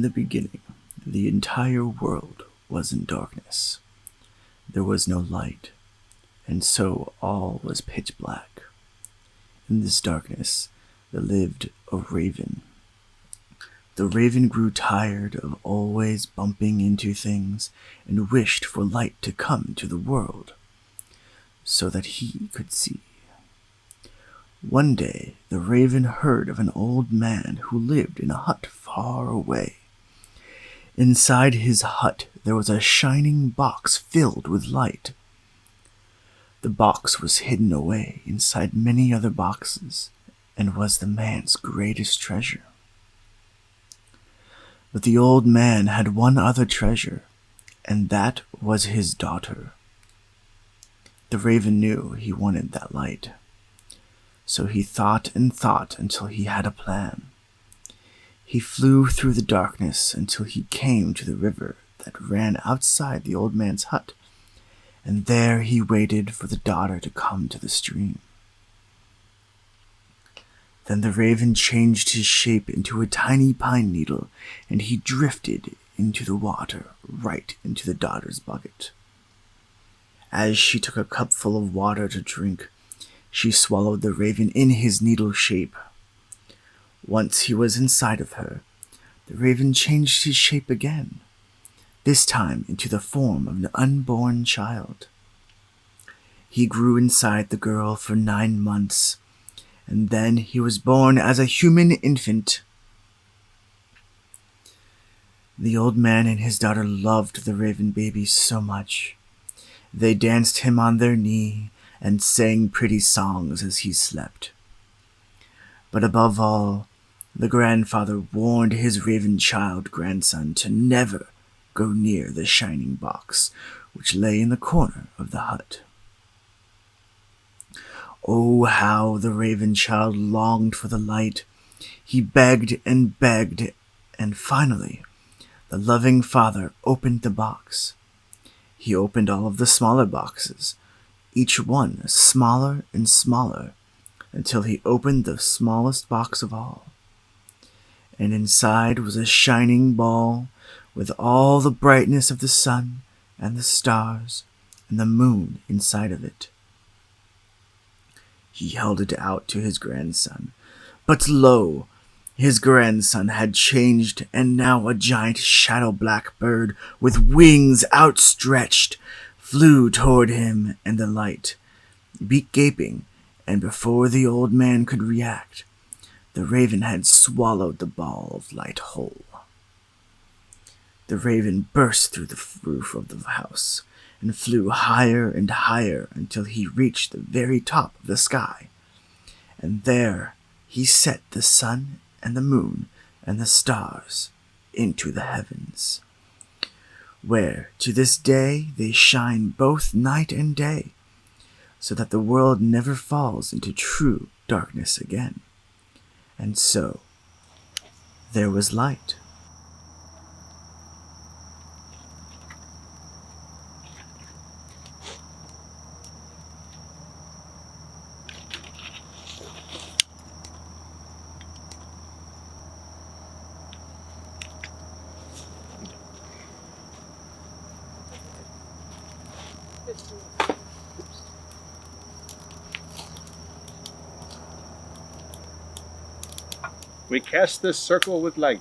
In the beginning, the entire world was in darkness. There was no light, and so all was pitch black. In this darkness, there lived a raven. The raven grew tired of always bumping into things and wished for light to come to the world so that he could see. One day, the raven heard of an old man who lived in a hut far away. Inside his hut, there was a shining box filled with light. The box was hidden away inside many other boxes and was the man's greatest treasure. But the old man had one other treasure, and that was his daughter. The raven knew he wanted that light, so he thought and thought until he had a plan. He flew through the darkness until he came to the river that ran outside the old man's hut, and there he waited for the daughter to come to the stream. Then the raven changed his shape into a tiny pine needle, and he drifted into the water, right into the daughter's bucket. As she took a cupful of water to drink, she swallowed the raven in his needle shape. Once he was inside of her, the raven changed his shape again, this time into the form of an unborn child. He grew inside the girl for 9 months, and then he was born as a human infant. The old man and his daughter loved the raven baby so much. They danced him on their knee and sang pretty songs as he slept. But above all, the grandfather warned his raven child grandson to never go near the shining box which lay in the corner of the hut. Oh, how the raven child longed for the light. He begged, and finally, the loving father opened the box. He opened all of the smaller boxes, each one smaller and smaller, until he opened the smallest box of all. And inside was a shining ball with all the brightness of the sun and the stars and the moon inside of it. He held it out to his grandson, but lo, his grandson had changed, and now a giant shadow-black bird with wings outstretched flew toward him and the light, beak gaping, and before the old man could react, the raven had swallowed the ball of light whole. The raven burst through the roof of the house and flew higher and higher until he reached the very top of the sky. And there he set the sun and the moon and the stars into the heavens, where to this day they shine both night and day, so that the world never falls into true darkness again. And so there was light. We cast this circle with light.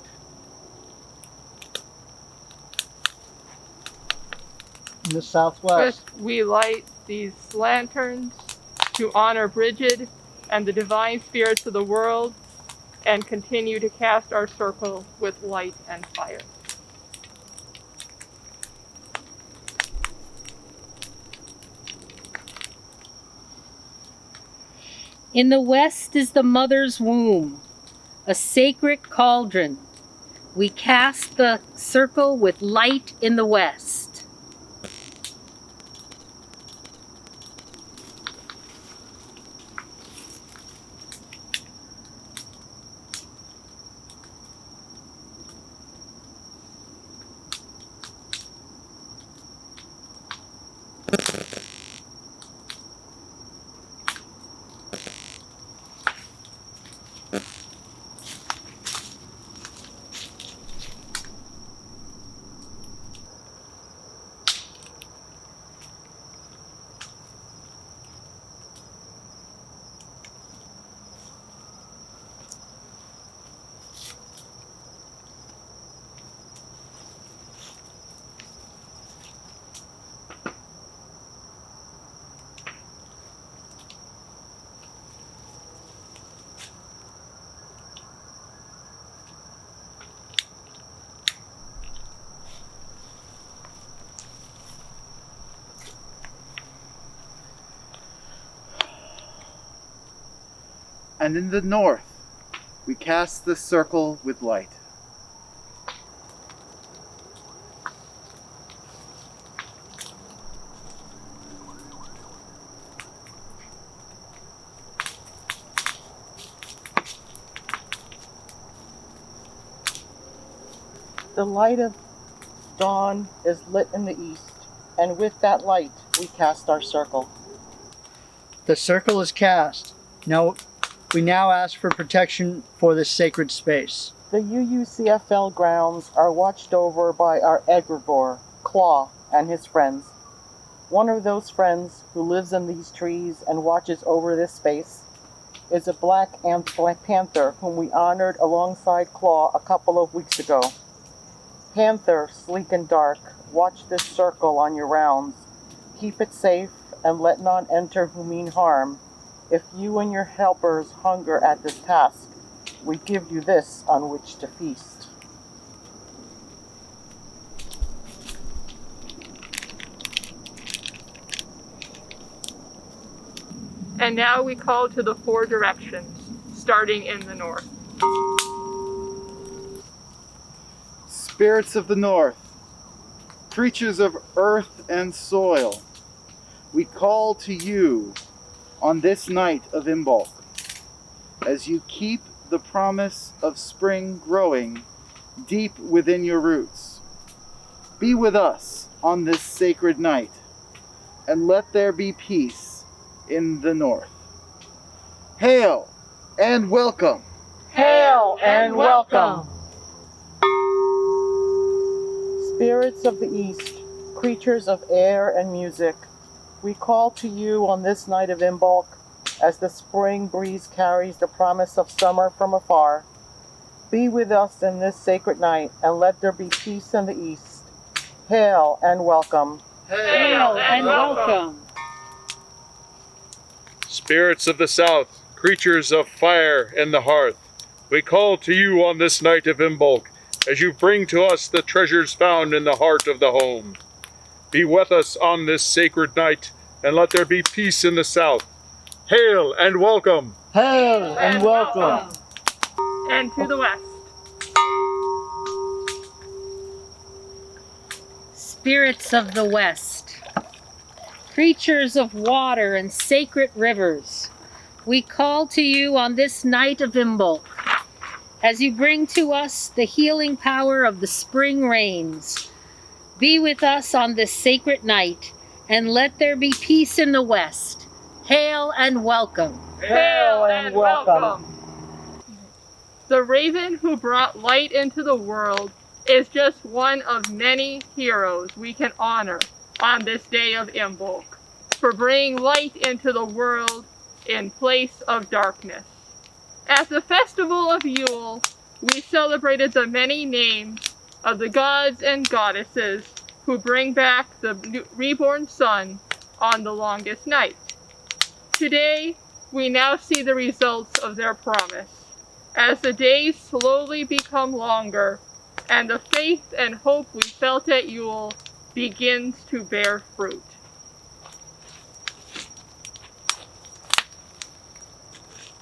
In the southwest. First, we light these lanterns to honor Bridget and the divine spirits of the world, and continue to cast our circle with light and fire. In the west is the mother's womb, a sacred cauldron. We cast the circle with light in the west. And in the north, we cast the circle with light. The light of dawn is lit in the east, and with that light we cast our circle. The circle is cast. We now ask for protection for this sacred space. The UUCFL grounds are watched over by our egregore, Claw, and his friends. One of those friends who lives in these trees and watches over this space is a black panther whom we honored alongside Claw a couple of weeks ago. Panther, sleek and dark, watch this circle on your rounds. Keep it safe and let none enter who mean harm. If you and your helpers hunger at this task, we give you this on which to feast. And now we call to the four directions, starting in the north. Spirits of the north, creatures of earth and soil, we call to you on this night of Imbolc, as you keep the promise of spring growing deep within your roots. Be with us on this sacred night, and let there be peace in the north. Hail and welcome! Hail and welcome! Spirits of the east, creatures of air and music, we call to you on this night of Imbolc, as the spring breeze carries the promise of summer from afar. Be with us in this sacred night, and let there be peace in the east. Hail and welcome. Hail and welcome. Spirits of the south, creatures of fire and the hearth, we call to you on this night of Imbolc, as you bring to us the treasures found in the heart of the home. Be with us on this sacred night, and let there be peace in the south. Hail and welcome! Hail and welcome! And to the west. Spirits of the west, creatures of water and sacred rivers, we call to you on this night of Imbolc, as you bring to us the healing power of the spring rains. Be with us on this sacred night, and let there be peace in the west. Hail and welcome. Hail and welcome. The raven who brought light into the world is just one of many heroes we can honor on this day of Imbolc, for bringing light into the world in place of darkness. At the festival of Yule, we celebrated the many names of the gods and goddesses who bring back the reborn sun on the longest night. Today, we now see the results of their promise, as the days slowly become longer and the faith and hope we felt at Yule begins to bear fruit.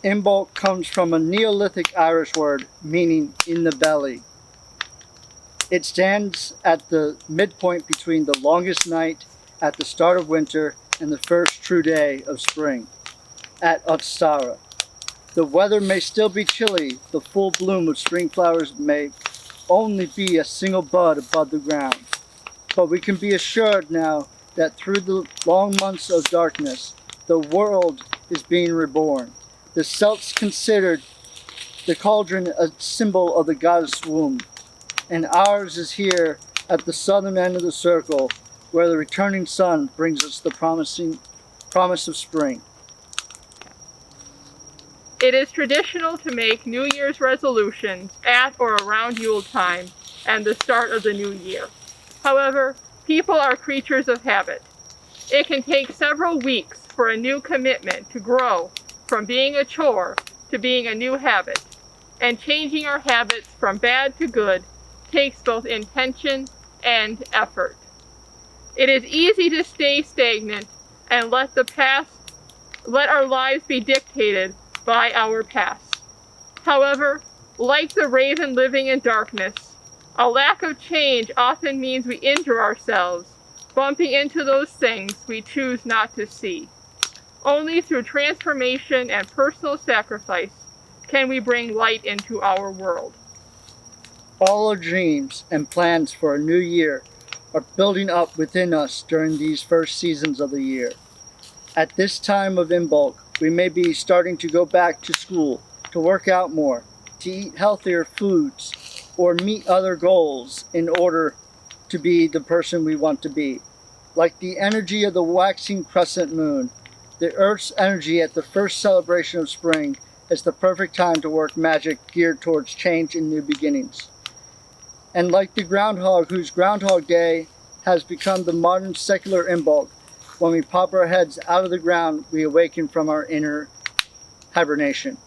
Imbolc comes from a Neolithic Irish word meaning in the belly. It stands at the midpoint between the longest night at the start of winter and the first true day of spring, at Utsara. The weather may still be chilly, the full bloom of spring flowers may only be a single bud above the ground. But we can be assured now that through the long months of darkness, the world is being reborn. The Celts considered the cauldron a symbol of the goddess womb, and ours is here at the southern end of the circle, where the returning sun brings us the promise of spring. It is traditional to make New Year's resolutions at or around Yule time and the start of the new year. However, people are creatures of habit. It can take several weeks for a new commitment to grow from being a chore to being a new habit, and changing our habits from bad to good takes both intention and effort. It is easy to stay stagnant and let our lives be dictated by our past. However, like the raven living in darkness, a lack of change often means we injure ourselves, bumping into those things we choose not to see. Only through transformation and personal sacrifice can we bring light into our world. All our dreams and plans for a new year are building up within us during these first seasons of the year. At this time of Imbolc, we may be starting to go back to school, to work out more, to eat healthier foods, or meet other goals in order to be the person we want to be. Like the energy of the waxing crescent moon, the Earth's energy at the first celebration of spring is the perfect time to work magic geared towards change and new beginnings. And like the groundhog whose Groundhog Day has become the modern secular Imbolc, when we pop our heads out of the ground, we awaken from our inner hibernation.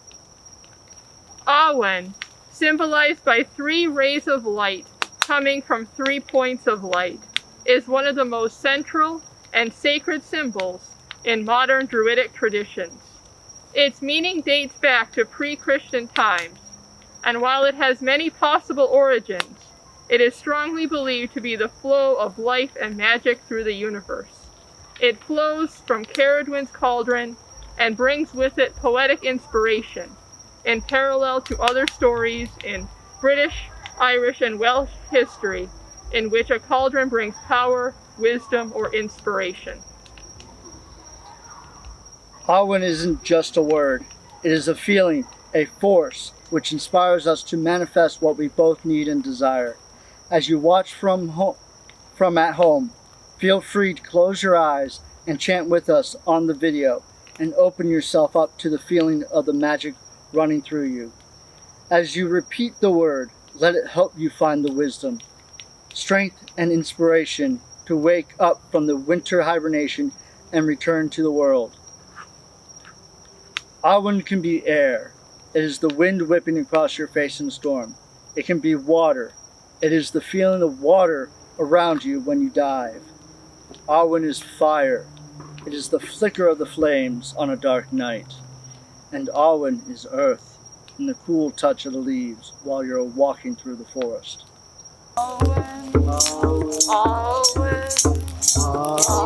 Awen, symbolized by 3 rays of light coming from 3 points of light, is one of the most central and sacred symbols in modern Druidic traditions. Its meaning dates back to pre-Christian times, and while it has many possible origins, it is strongly believed to be the flow of life and magic through the universe. It flows from Caradwyn's cauldron and brings with it poetic inspiration, in parallel to other stories in British, Irish, and Welsh history, in which a cauldron brings power, wisdom, or inspiration. Awen isn't just a word. It is a feeling, a force, which inspires us to manifest what we both need and desire. As you watch from at home, feel free to close your eyes and chant with us on the video and open yourself up to the feeling of the magic running through you. As you repeat the word, let it help you find the wisdom, strength, and inspiration to wake up from the winter hibernation and return to the world. Awen can be air. It is the wind whipping across your face in a storm. It can be water. It is the feeling of water around you when you dive. Awen is fire. It is the flicker of the flames on a dark night. And Awen is earth, and the cool touch of the leaves while you're walking through the forest. Awen, Awen, Awen,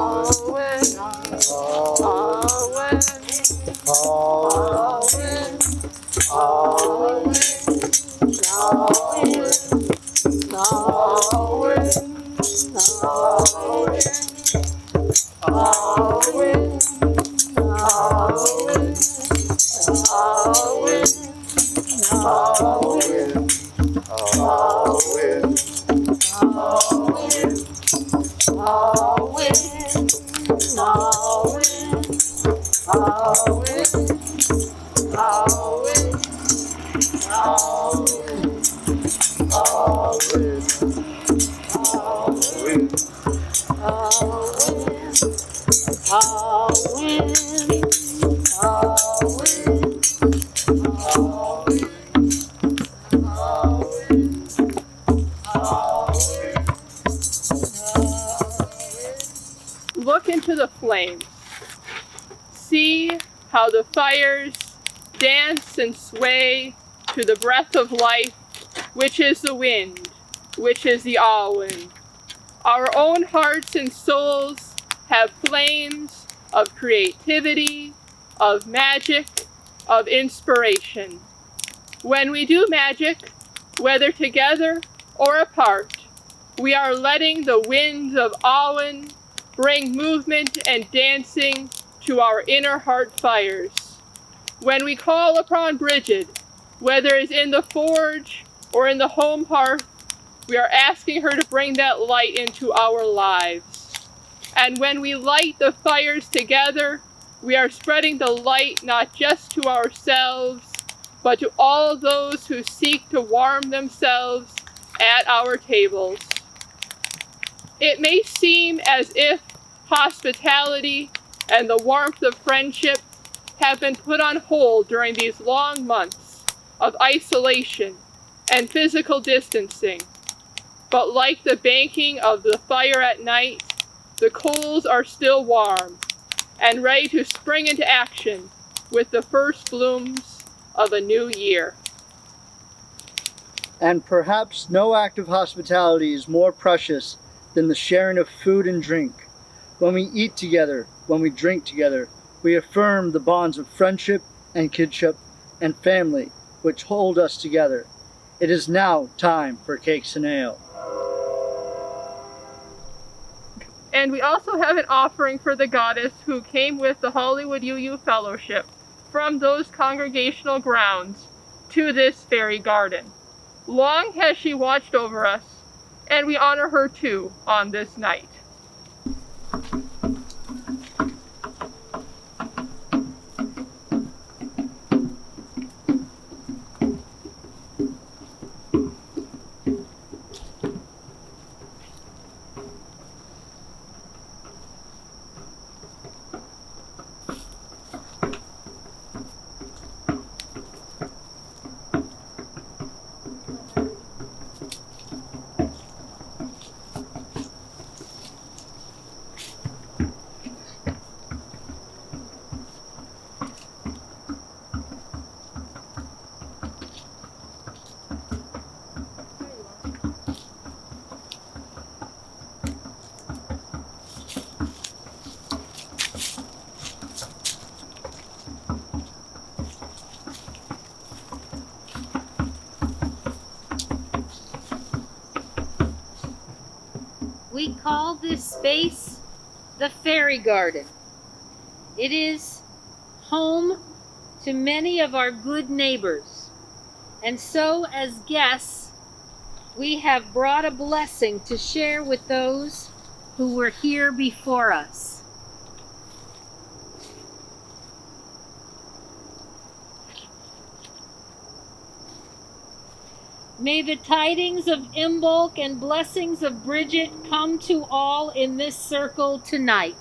Look into the flames. See how the fires dance and sway to the breath of life, which is the wind, which is the Awen. Our own hearts and souls have flames of creativity, of magic, of inspiration. When we do magic, whether together or apart, we are letting the winds of Awen bring movement and dancing to our inner heart fires. When we call upon Bridget, whether it's in the forge or in the home hearth, we are asking her to bring that light into our lives. And when we light the fires together, we are spreading the light not just to ourselves, but to all those who seek to warm themselves at our tables. It may seem as if hospitality and the warmth of friendship have been put on hold during these long months of isolation and physical distancing. But like the banking of the fire at night, the coals are still warm and ready to spring into action with the first blooms of a new year. And perhaps no act of hospitality is more precious than the sharing of food and drink. When we eat together, when we drink together, we affirm the bonds of friendship and kinship and family which hold us together. It is now time for cakes and ale. And we also have an offering for the goddess who came with the Hollywood UU Fellowship from those congregational grounds to this fairy garden. Long has she watched over us, and we honor her too on this night. We call this space the Fairy Garden. It is home to many of our good neighbors. And so, as guests, we have brought a blessing to share with those who were here before us. May the tidings of Imbolc and blessings of Bridget come to all in this circle tonight.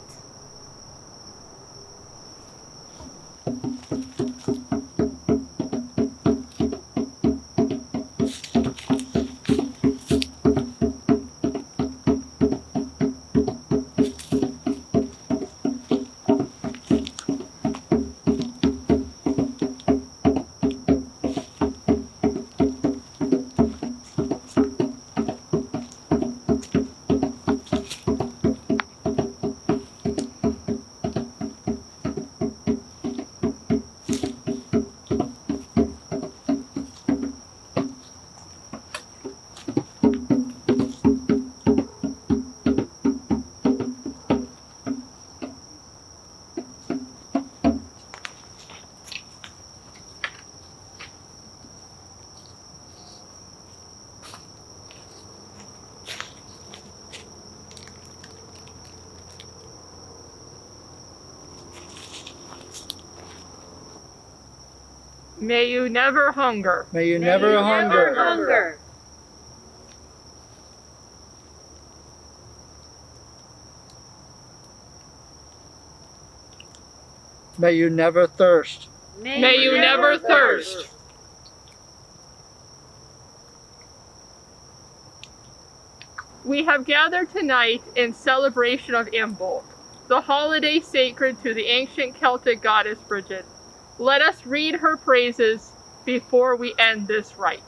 May you never hunger. May you never hunger. Hunger. May you never thirst. May you never thirst. We have gathered tonight in celebration of Imbolc, the holiday sacred to the ancient Celtic goddess Bridget. Let us read her praises before we end this rite.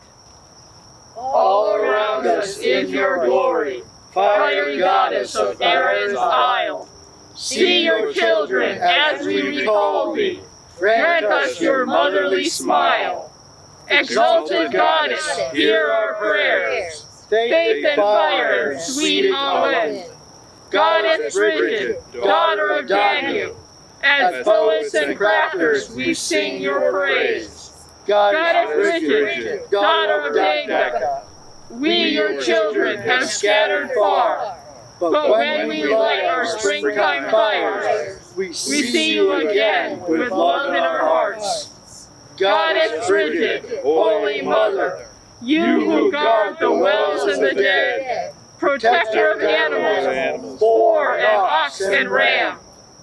All around us in your glory, fiery goddess of Erin's Isle. See your children as we recall thee. Grant us your motherly smile. Exalted goddess, hear our prayers. Faith and fire, sweet Amen. Goddess Bridget, daughter of Danube, as poets and crafters we sing your praise. Goddess Bridget, daughter of Pagan, we your children have scattered far, but when we light our springtime fires, we see you again with love in our hearts. Goddess Bridget, Holy Mother, you who guard the wells and the dead, protector of animals, boar and ox and ram,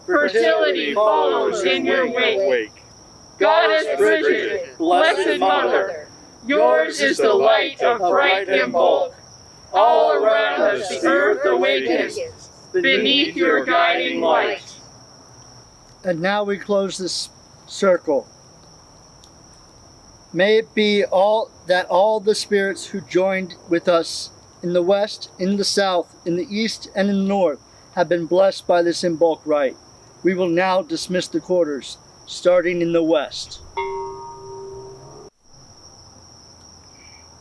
fertility follows in your wake. Goddess Bridget, Blessed Mother, yours is the light of bright Imbolc. All around us the earth awakens beneath your guiding light. And now we close this circle. May it be all the spirits who joined with us in the west, in the south, in the east, and in the north have been blessed by this Imbolc rite. We will now dismiss the quarters, starting in the west.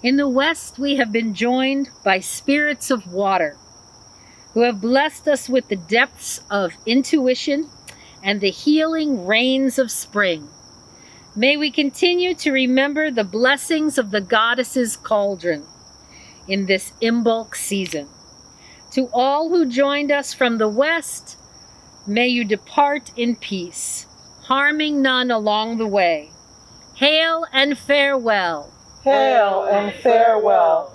In the west, we have been joined by spirits of water, who have blessed us with the depths of intuition and the healing rains of spring. May we continue to remember the blessings of the goddess's cauldron in this Imbolc season. To all who joined us from the west, may you depart in peace, harming none along the way. Hail and farewell. Hail and farewell.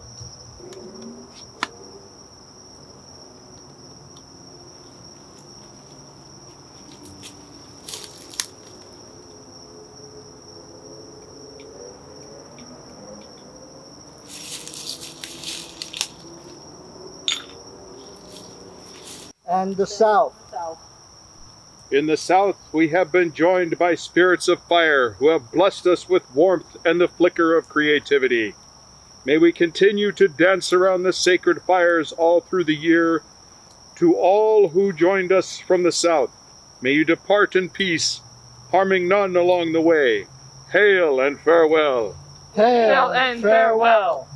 And the south. In the south, we have been joined by spirits of fire who have blessed us with warmth and the flicker of creativity. May we continue to dance around the sacred fires all through the year. To all who joined us from the south, may you depart in peace, harming none along the way. Hail and farewell. Hail and farewell.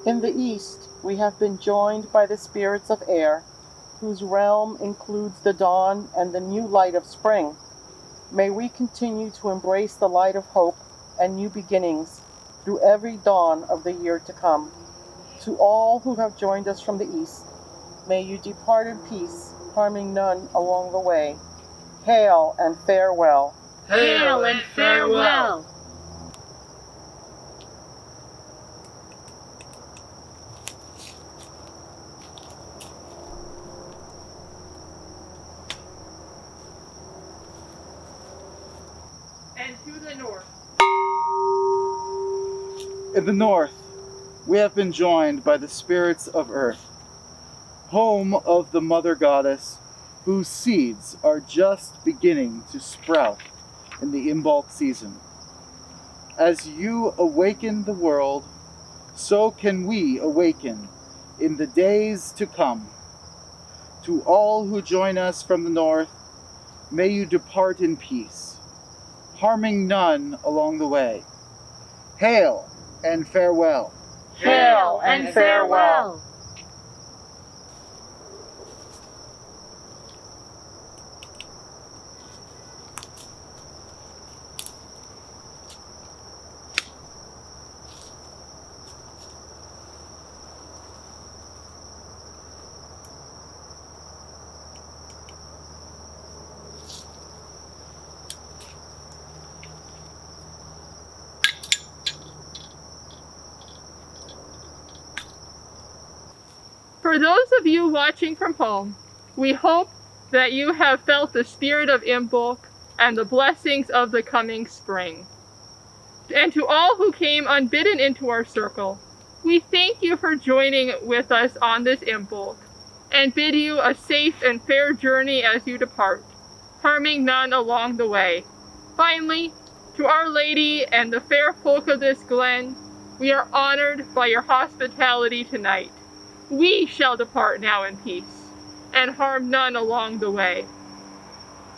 In the east, we have been joined by the spirits of air, whose realm includes the dawn and the new light of spring. May we continue to embrace the light of hope and new beginnings through every dawn of the year to come. To all who have joined us from the east, may you depart in peace, harming none along the way. Hail and farewell. Hail and farewell. And to the north. In the north, we have been joined by the spirits of earth, home of the mother goddess, whose seeds are just beginning to sprout in the Imbolc season. As you awaken the world, so can we awaken in the days to come. To all who join us from the north, may you depart in peace, harming none along the way. Hail and farewell. Hail and farewell. For those of you watching from home, we hope that you have felt the spirit of Imbolc and the blessings of the coming spring. And to all who came unbidden into our circle, we thank you for joining with us on this Imbolc and bid you a safe and fair journey as you depart, harming none along the way. Finally, to Our Lady and the fair folk of this glen, we are honored by your hospitality tonight. We shall depart now in peace, and harm none along the way.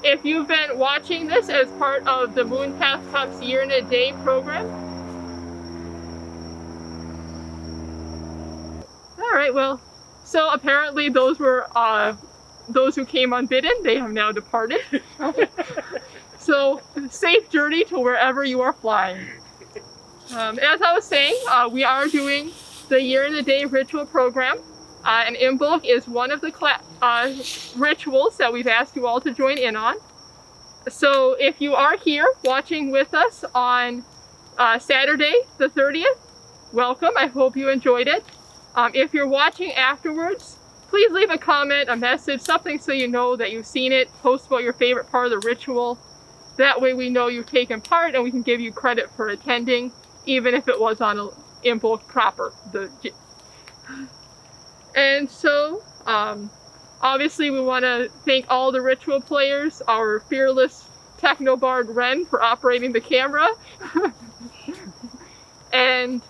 If you've been watching this as part of the Moonpath CUUPs Year in a Day program, all right, well, so apparently those were those who came unbidden. They have now departed. So, safe journey to wherever you are flying. As I was saying, we are doing the Year in a Day ritual program, and Imbolc is one of the rituals that we've asked you all to join in on. So if you are here watching with us on Saturday the 30th, welcome. I hope you enjoyed it. If you're watching afterwards, please leave a comment, a message, something so you know that you've seen it. Post about your favorite part of the ritual. That way we know you've taken part and we can give you credit for attending. even if it was on a Imbolc proper. And so, obviously we want to thank all the ritual players, our fearless Technobard Ren for operating the camera, and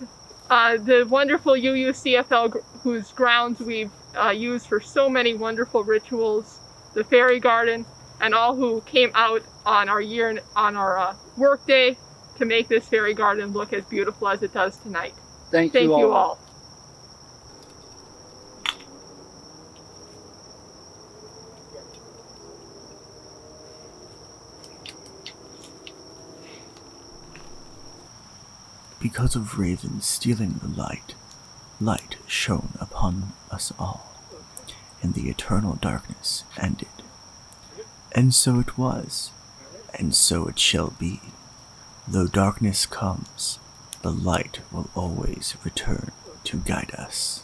the wonderful UUCFL whose grounds we've used for so many wonderful rituals, the Fairy Garden, and all who came out on our work day to make this Fairy Garden look as beautiful as it does tonight. Thank you all. Because of ravens stealing the light, light shone upon us all, and the eternal darkness ended. And so it was, and so it shall be. Though darkness comes, the light will always return to guide us.